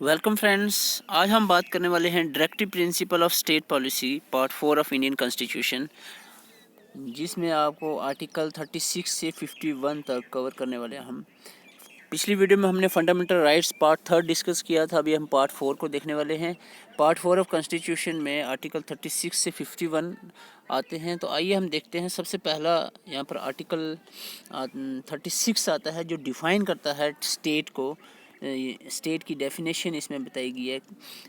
Welcome friends. आज हम बात करने वाले हैं directive principle of state policy part 4 of Indian constitution, जिसमें आपको आर्टिकल 36 से 51 तक कवर करने वाले हैं हम। पिछली वीडियो में हमने फंडामेंटल राइट्स पार्ट 3 डिस्कस किया था। अभी हम पार्ट 4 को देखने वाले हैं। पार्ट 4 ऑफ कॉन्स्टिट्यूशन में आर्टिकल 36 से 51 आते हैं। तो आइए हम देखते हैं। सबसे पहला यहाँ पर आर्टिकल 36 आता है, जो डिफ़ाइन करता है स्टेट को। स्टेट की डेफिनेशन इसमें बताई गई है।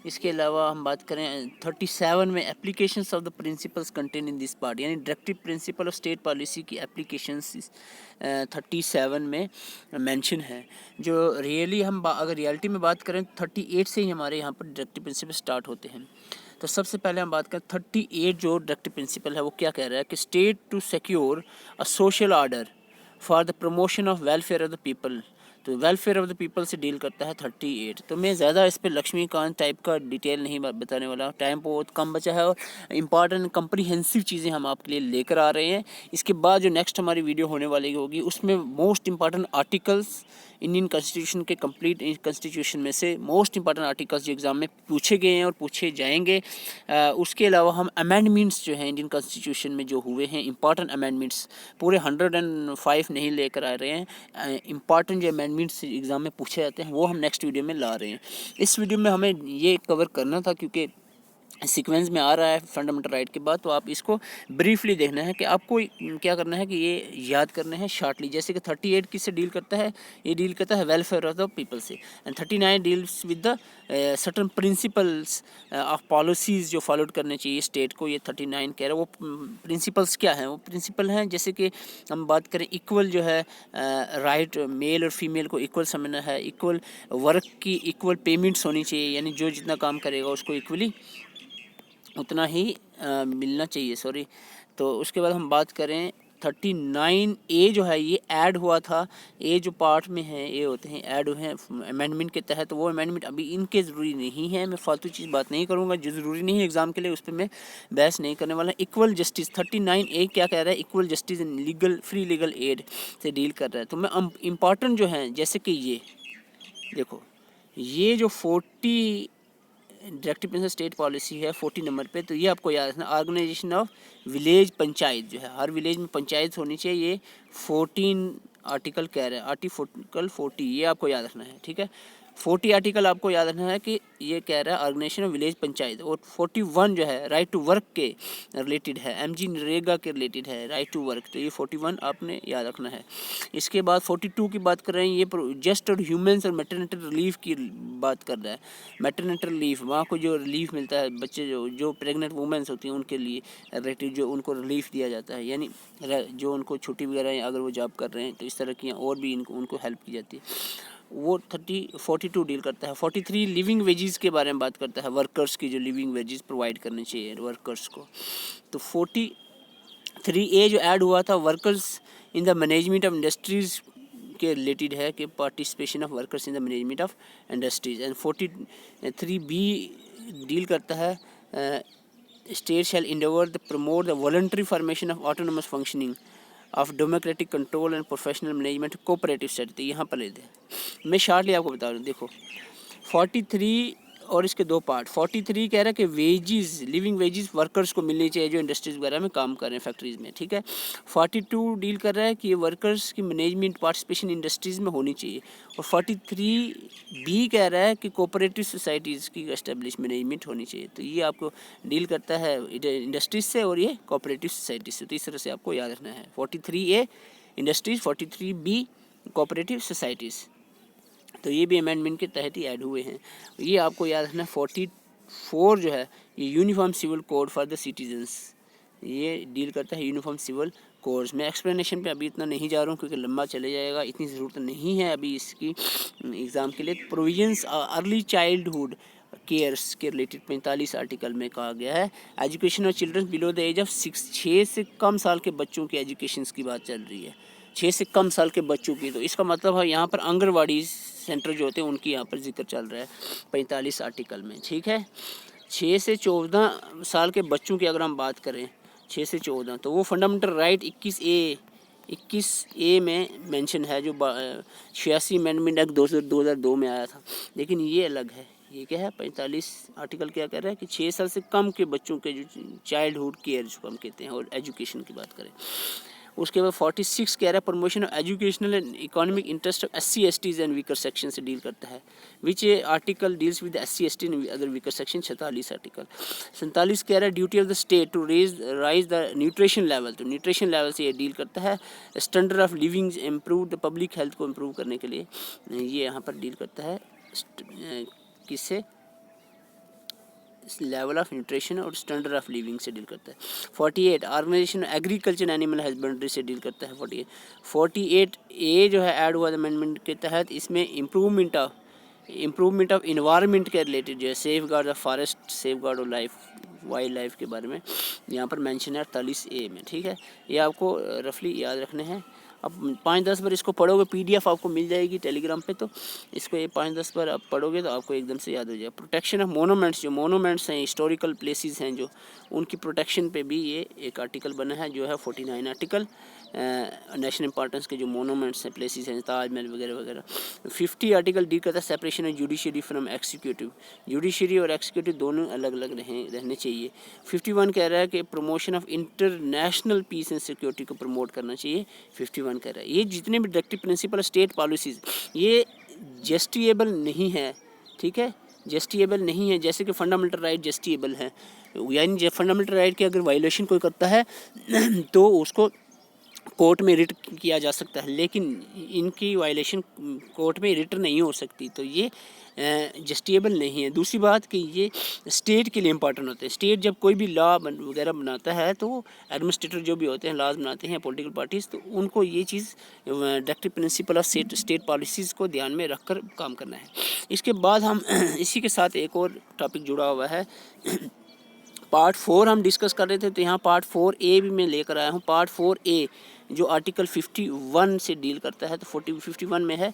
इसके अलावा हम बात करें 37 में applications of the principles contain in this part, यानी directive principle of state policy की एप्लीकेशंस 37 में मेंशन है। जो रियली हम अगर रियलिटी में बात करें 38 से ही हमारे यहाँ पर डायरेक्टिव प्रिंसिपल स्टार्ट होते हैं। तो सबसे पहले हम बात करें 38 जो डायरेक्टिव प्रिंसिपल है वो क्या कह रहा है कि state to secure a social order for the promotion of welfare of the people. तो वेलफेयर ऑफ द पीपल से डील करता है 38। तो मैं ज़्यादा इस पर लक्ष्मीकांत टाइप का डिटेल नहीं बताने वाला, टाइम बहुत कम बचा है और इंपॉर्टेंट कम्प्रीहेंसिव चीज़ें हम आपके लिए लेकर आ रहे हैं। इसके बाद जो नेक्स्ट हमारी वीडियो होने वाली होगी उसमें most important articles Indian constitution के कंप्लीट कॉन्स्टिट्यूशन में से मोस्ट इंपॉर्टेंट आर्टिकल्स जो एग्ज़ाम में पूछे गए हैं और पूछे जाएंगे। उसके अलावा हम अमेंडमेंट्स जो हैं इंडियन कॉन्स्टिट्यूशन में जो हुए हैं इंपॉर्टेंट अमेंडमेंट्स, पूरे 105 नहीं लेकर आ रहे हैं। इंपॉर्टेंट जो अमेंडमेंट्स एग्ज़ाम में पूछे जाते हैं वो हम नेक्स्ट वीडियो में ला रहे हैं। इस वीडियो में हमें ये कवर करना था क्योंकि सीक्वेंस में आ रहा है फंडामेंटल राइट के बाद। तो आप इसको ब्रीफली देखना है कि आपको क्या करना है कि ये याद करने हैं शॉर्टली। जैसे कि 38 किससे डील करता है, ये डील करता है वेलफेयर ऑफ द पीपल से। And 39 deals with the certain principles of policies जो फॉलोड करने चाहिए स्टेट को। ये 39 कह रहा है। वो प्रिंसिपल्स क्या हैं? वो प्रिंसिपल हैं जैसे कि हम बात करें इक्वल जो है राइट मेल और फीमेल को इक्वल समझना है, इक्वल वर्क की इक्वल पेमेंट्स होनी चाहिए, यानी जो जितना काम करेगा उसको इक्वली उतना ही मिलना चाहिए। सॉरी। तो उसके बाद हम बात करें 39A जो है ये ऐड हुआ था। ए जो पार्ट में है ये होते हैं ऐड हुए हैं अमेंडमेंट के तहत। तो वो अमेंडमेंट अभी इनके ज़रूरी नहीं है। मैं फालतू चीज़ बात नहीं करूँगा जो ज़रूरी नहीं है एग्ज़ाम के लिए, उस पर मैं बहस नहीं करने वाला। इक्वल जस्टिस 39A क्या कह रहा है? Equal justice in legal free legal aid से डील कर रहा है। तो मैं इम्पॉर्टेंट जो हैं जैसे कि ये देखो, ये जो 40 डायरेक्टिव प्रिंसिपल स्टेट पॉलिसी है 40 नंबर पे, तो ये आपको याद रखना। ऑर्गेनाइजेशन ऑफ विलेज पंचायत जो है, हर विलेज में पंचायत होनी चाहिए। ये 14 आर्टिकल कह रहे हैं, आर्टिकल 40 ये आपको याद रखना है। ठीक है, 40 आर्टिकल आपको याद रखना है कि ये कह रहा है ऑर्गेनाइजेशन ऑफ विलेज पंचायत। और 41 जो है राइट टू वर्क के रिलेटेड है, एमजी नरेगा के रिलेटेड है राइट टू वर्क। तो ये 41 आपने याद रखना है। इसके बाद 42 की बात कर रहे हैं, ये जस्ट और ह्यूमन्स और मैटरनिटी रिलीफ की बात कर रहा है। मैटरनिटी रिलीफ, वहाँ को जो रिलीफ मिलता है बच्चे जो प्रेग्नेंट वुमेंस होती हैं उनके लिए रिलेटेड जो उनको रिलीफ दिया जाता है, यानी जो उनको छुट्टी वगैरह अगर वो जॉब कर रहे हैं तो इस तरह की और भी उनको हेल्प की जाती है। वो 42 डील करता है। 43 लिविंग वेजेस के बारे में बात करता है, वर्कर्स की जो लिविंग वेजेस प्रोवाइड करने चाहिए वर्कर्स को। तो 43A जो ऐड हुआ था workers in the management of industries के रिलेटेड है कि participation of workers in the management of industries. And 43B deal करता है state shall Endeavour the promote the voluntary formation of autonomous functioning of democratic control and professional management cooperative strategy. यहाँ पर ले दे, मैं shortly आपको बता रहा हूँ। देखो 43 और इसके दो पार्ट। 43 कह रहा है कि वेजेस, लिविंग वेजेस वर्कर्स को मिलनी चाहिए जो इंडस्ट्रीज वगैरह में काम कर रहे हैं, फैक्ट्रीज में। ठीक है। 42 डील कर रहा है कि ये वर्कर्स की मैनेजमेंट पार्टिसिपेशन इंडस्ट्रीज में होनी चाहिए। और 43B कह रहा है कि कोऑपरेटिव सोसाइटीज़ की एस्टेब्लिश मैनेजमेंट होनी चाहिए। तो ये आपको डील करता है इंडस्ट्रीज से और ये कोऑपरेटिव सोसाइटीज से। तो इस तरह से आपको याद रखना है। 43A industries, 43B cooperative societies. तो ये भी अमेंडमेंट के तहत ही ऐड हुए हैं। ये आपको याद रखना है। 44 जो है ये uniform civil code for the citizens, ये डील करता है यूनिफॉर्म सिविल कोड्स। मैं एक्सप्लेनेशन पे अभी इतना नहीं जा रहा हूँ क्योंकि लंबा चले जाएगा, इतनी ज़रूरत नहीं है अभी इसकी एग्ज़ाम के लिए। प्रोविजंस अर्ली चाइल्डहुड केयर्स के रिलेटेड 45 आर्टिकल में कहा गया है। Education of children below the age of 6 से कम साल के बच्चों की एजुकेशन की बात चल रही है, 6 से कम साल के बच्चों की। तो इसका मतलब है यहाँ पर आंगनवाड़ी सेंटर जो होते हैं उनकी यहाँ पर जिक्र चल रहा है 45 आर्टिकल में। ठीक है। 6 से 14 साल के बच्चों की अगर हम बात करें 6 से 14, तो वो फंडामेंटल राइट 21A में मेंशन है, जो 86 अमेंडमेंट एक्ट 2002 में आया था। लेकिन ये अलग है, ये क्या है 45 आर्टिकल क्या कह रहा है कि 6 साल से कम के बच्चों के जो चाइल्डहुड केयर जो हम कहते हैं और एजुकेशन की बात करें। उसके बाद 46 कह रहा है promotion of educational and economic interest of SC STs and weaker section से डील करता है। Which article deals with SC ST and other weaker section 46 article. 47 कह रहा है duty of the state to raise the nutrition level, तो nutrition level से ये deal करता है। Standard of living improve the public health को इम्प्रूव करने के लिए ये यहाँ पर डील करता है किससे, लेवल ऑफ न्यूट्रिशन और स्टैंडर्ड ऑफ लिविंग से डील करता है। 48 ऑर्गेनाइजेशन एग्रीकल्चर एनिमल हस्बेंड्री से डील करता है। 48 ए जो है ऐड हुआ अमेंडमेंट के तहत, इसमें इम्प्रूवमेंट ऑफ इन्वायरमेंट के रिलेटेड जो है safe guard of forest, safe guard of life, wild life के बारे में यहाँ पर मेंशन है 48 ए में। ठीक है, ये आपको रफली याद रखने हैं। अब 5-10 बार इसको पढ़ोगे, PDF आपको मिल जाएगी टेलीग्राम पे, तो इसको ये 5-10 बार आप पढ़ोगे तो आपको एकदम से याद हो जाएगा। प्रोटेक्शन ऑफ मोनूमेंट्स, जो मोनूमेंट्स हैं, हिस्टोरिकल प्लेसेस हैं जो, उनकी प्रोटेक्शन पे भी ये एक आर्टिकल बना है जो है 49 आर्टिकल। नेशनल इंपॉर्टेंस के जो मोनूमेंट्स हैं, प्लेसेस हैं, ताजमहल वगैरह वगैरह। 50 आर्टिकल डील करता है separation of judiciary from executive, judiciary और एक्सिक्यूटिव दोनों अलग अलग रहने चाहिए। 51 कह रहा है कि promotion of international peace and security को प्रमोट करना चाहिए। 51 कह रहा है ये जितने भी डायरेक्टिव प्रिंसिपल स्टेट पॉलिसीज ये जस्टिएबल नहीं है। ठीक है, जस्टिएबल नहीं है, जैसे कि फंडामेंटल राइट जस्टिएबल है, यानी फंडामेंटल राइट की अगर वायलेशन कोई करता है तो उसको कोर्ट में रिट किया जा सकता है, लेकिन इनकी वायलेशन कोर्ट में रिट नहीं हो सकती, तो ये जस्टिएबल नहीं है। दूसरी बात कि ये स्टेट के लिए इंपॉर्टेंट होते हैं। स्टेट जब कोई भी लॉ वगैरह बनाता है तो एडमिनिस्ट्रेटर जो भी होते हैं, लॉज बनाते हैं, पॉलिटिकल पार्टीज़, तो उनको ये चीज़ directive principle of state policies को ध्यान में रखकर काम करना है। इसके बाद हम इसी के साथ एक और टॉपिक जुड़ा हुआ है, पार्ट 4 हम डिस्कस कर रहे थे, तो यहाँ पार्ट 4A भी मैं लेकर आया हूँ। पार्ट 4A जो आर्टिकल 51 से डील करता है, तो 51 में है,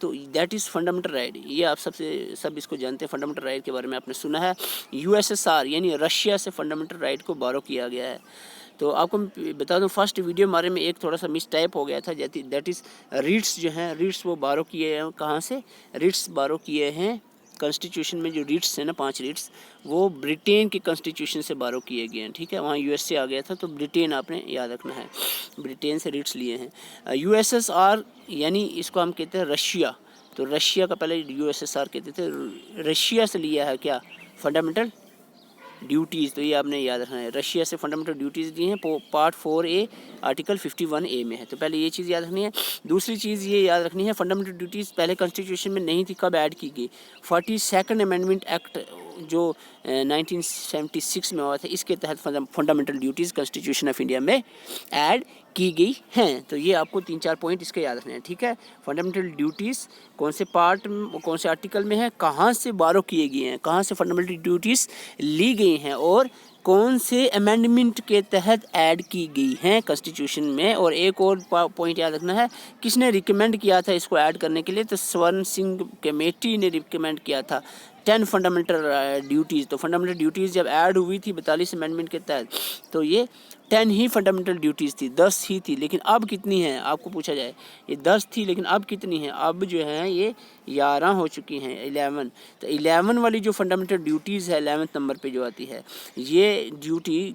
तो दैट इज़ फंडामेंटल राइट। ये आप सब इसको जानते हैं, फंडामेंटल राइट के बारे में आपने सुना है। USSR यानी रशिया से फंडामेंटल राइट को बारो किया गया है। तो आपको बता दूं, फर्स्ट वीडियो हमारे में एक थोड़ा सा मिस टाइप हो गया था, दैट इज़ रिट्स जो हैं, रिट्स वो बारो किए हैं। कहाँ से रिट्स बारो किए हैं? कॉन्स्टिट्यूशन में जो रिट्स हैं ना, 5 रिट्स, वो ब्रिटेन के कॉन्स्टिट्यूशन से बारो किए गए हैं। ठीक है, वहाँ US से आ गया था, तो ब्रिटेन आपने याद रखना है, ब्रिटेन से रिट्स लिए हैं। USSR यानी इसको हम कहते हैं रशिया, तो रशिया का पहले USSR कहते थे, रशिया से लिया है क्या फंडामेंटल ड्यूटीज़, तो ये आपने याद रखना है, रशिया से फंडामेंटल ड्यूटीज़ दी हैं। पार्ट 4A आर्टिकल 51A में है, तो पहले ये चीज़ याद रखनी है। दूसरी चीज़ ये याद रखनी है, फंडामेंटल ड्यूटीज़ पहले कॉन्स्टिट्यूशन में नहीं थी, कब ऐड की गई? 42nd अमेंडमेंट एक्ट जो 1976 में हुआ था, इसके तहत fundamental duties constitution of India में ऐड की गई हैं। तो ये आपको 3-4 पॉइंट इसके याद रखने हैं। ठीक है, फंडामेंटल ड्यूटीज़ कौन से पार्ट, कौन से आर्टिकल में है, कहाँ से बारो किए गए हैं, कहाँ से फंडामेंटल ड्यूटीज़ ली गई हैं, और कौन से अमेंडमेंट के तहत ऐड की गई हैं कॉन्स्टिट्यूशन में। और एक और पॉइंट याद रखना है, किसने रिकमेंड किया था इसको ऐड करने के लिए? तो स्वर्ण सिंह कमेटी ने रिकमेंड किया था 10 फंडामेंटल ड्यूटीज़। तो फंडामेंटल ड्यूटीज़ जब ऐड हुई थी 42 अमेंडमेंट के तहत, तो ये 10 ही फंडामेंटल ड्यूटीज़ थी, 10 ही थी। लेकिन अब कितनी हैं, आपको पूछा जाए, ये 10 थी लेकिन अब कितनी हैं? अब जो है ये 11 हो चुकी हैं, 11। तो 11 वाली जो फंडामेंटल ड्यूटीज़ है 11th नंबर पे जो आती है, ये ड्यूटी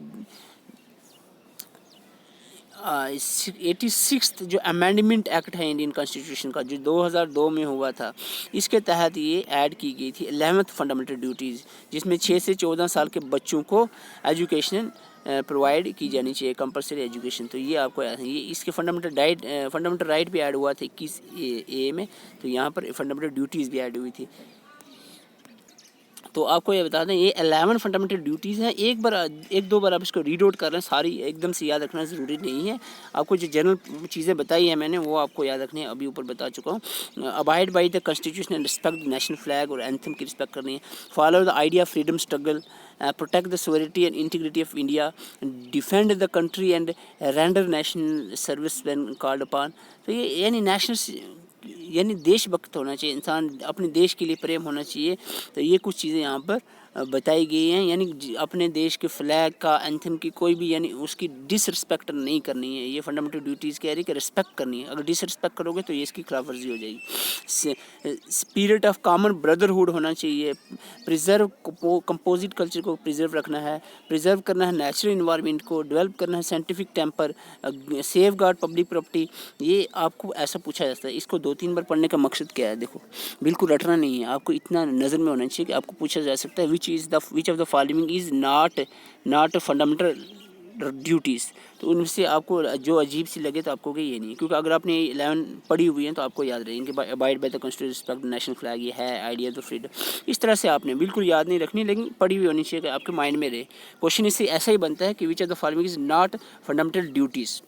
86th जो अमेंडमेंट एक्ट है इंडियन कॉन्स्टिट्यूशन का, जो 2002 में हुआ था, इसके तहत ये ऐड की गई थी 11th फंडामेंटल ड्यूटीज़, जिसमें 6 से 14 साल के बच्चों को एजुकेशन प्रोवाइड की जानी चाहिए, कंपलसरी एजुकेशन। तो ये आपको ये इसके फंडामेंटल राइट भी ऐड हुआ था 21A में, तो यहाँ पर फंडामेंटल ड्यूटीज़ भी ऐड हुई थी। तो आपको ये बता दें, ये 11 फंडामेंटल ड्यूटीज़ हैं। एक दो बार आप इसको रीड आउट कर रहे हैं, सारी एकदम से याद रखना ज़रूरी नहीं है। आपको जो जनरल चीज़ें बताई हैं मैंने, वो आपको याद रखनी है, अभी ऊपर बता चुका हूँ। Abide by the constitution and respect the national flag और एंथम की रिस्पेक्ट करनी है। Follow the idea of freedom struggle, protect the sovereignty and integrity of India, defend the country and render national service when called upon. तो ये यानी देशभक्त होना चाहिए इंसान, अपने देश के लिए प्रेम होना चाहिए। तो ये कुछ चीज़ें यहाँ पर बताई गई हैं, यानी अपने देश के फ्लैग का, एंथम की कोई भी यानी उसकी डिसरिस्पेक्ट नहीं करनी है। ये फंडामेंटल ड्यूटीज़ कह रही है कि रिस्पेक्ट करनी है। अगर डिसरिस्पेक्ट करोगे तो ये इसकी खिलाफवर्जी हो जाएगी। स्पिरिट ऑफ कॉमन ब्रदरहुड होना चाहिए। प्रिजर्व कंपोजिट कल्चर को प्रिजर्व रखना है, प्रिजर्व करना है नेचुरल इन्वायरमेंट को, डेवलप करना है scientific temper, safeguard public property. ये आपको ऐसा पूछा जाता है। इसको 2-3 बार पढ़ने का मकसद क्या है, देखो बिल्कुल रटना नहीं है, आपको इतना नज़र में होना चाहिए कि आपको पूछा जा सकता है which of the following is not fundamental duties. तो उनमें से आपको जो अजीब सी लगे तो आपको कि ये नहीं, क्योंकि अगर आपने 11 पढ़ी हुई है तो आपको याद रहेंगे कि abide by the constitution, respect national flag, ये है आइडिया ऑफ फ्रीडम। इस तरह से आपने बिल्कुल याद नहीं रखनी, लेकिन पढ़ी हुई होनी चाहिए कि आपके माइंड में रहे। क्वेश्चन इससे ऐसा ही बनता है कि which of the following is not fundamental duties.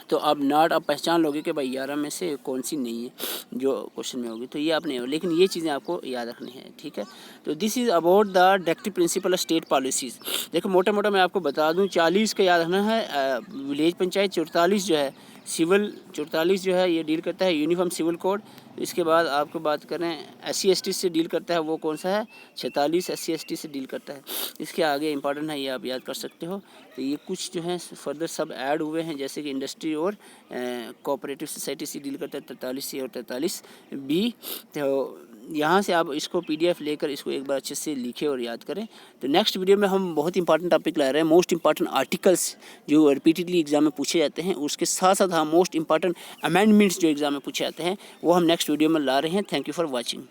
तो अब नॉट आप पहचान लोगे कि भाई 11 में से कौन सी नहीं है जो क्वेश्चन में होगी, तो ये आप नहीं हो, लेकिन ये चीज़ें आपको याद रखनी है, ठीक है। तो this is about the directive principle of state policies. देखो मोटा मोटा मैं आपको बता दूं, 40 का याद रखना है विलेज पंचायत, 44 जो है सिविल, 44 जो है ये डील करता है यूनिफॉर्म सिविल कोड। इसके बाद आपको बात करें SC/ST से डील करता है, वो कौन सा है, 46 SC/ST से डील करता है। इसके आगे इंपॉर्टेंट है, ये आप याद कर सकते हो। तो ये कुछ जो है फर्दर सब ऐड हुए हैं, जैसे कि इंडस्ट्री और कोऑपरेटिव सोसाइटी से डील करता है 43C और 43B। तो यहाँ से आप इसको PDF लेकर इसको एक बार अच्छे से लिखें और याद करें। तो नेक्स्ट वीडियो में हम बहुत इंपॉर्टेंट टॉपिक ला रहे हैं, मोस्ट इंपॉर्टेंट आर्टिकल्स जो रिपीटेडली एग्जाम में पूछे जाते हैं, उसके साथ साथ हम मोस्ट इंपॉर्टेंट अमेंडमेंट्स जो एग्जाम में पूछे जाते हैं वो हम नेक्स्ट वीडियो में ला रहे हैं। Thank you for watching.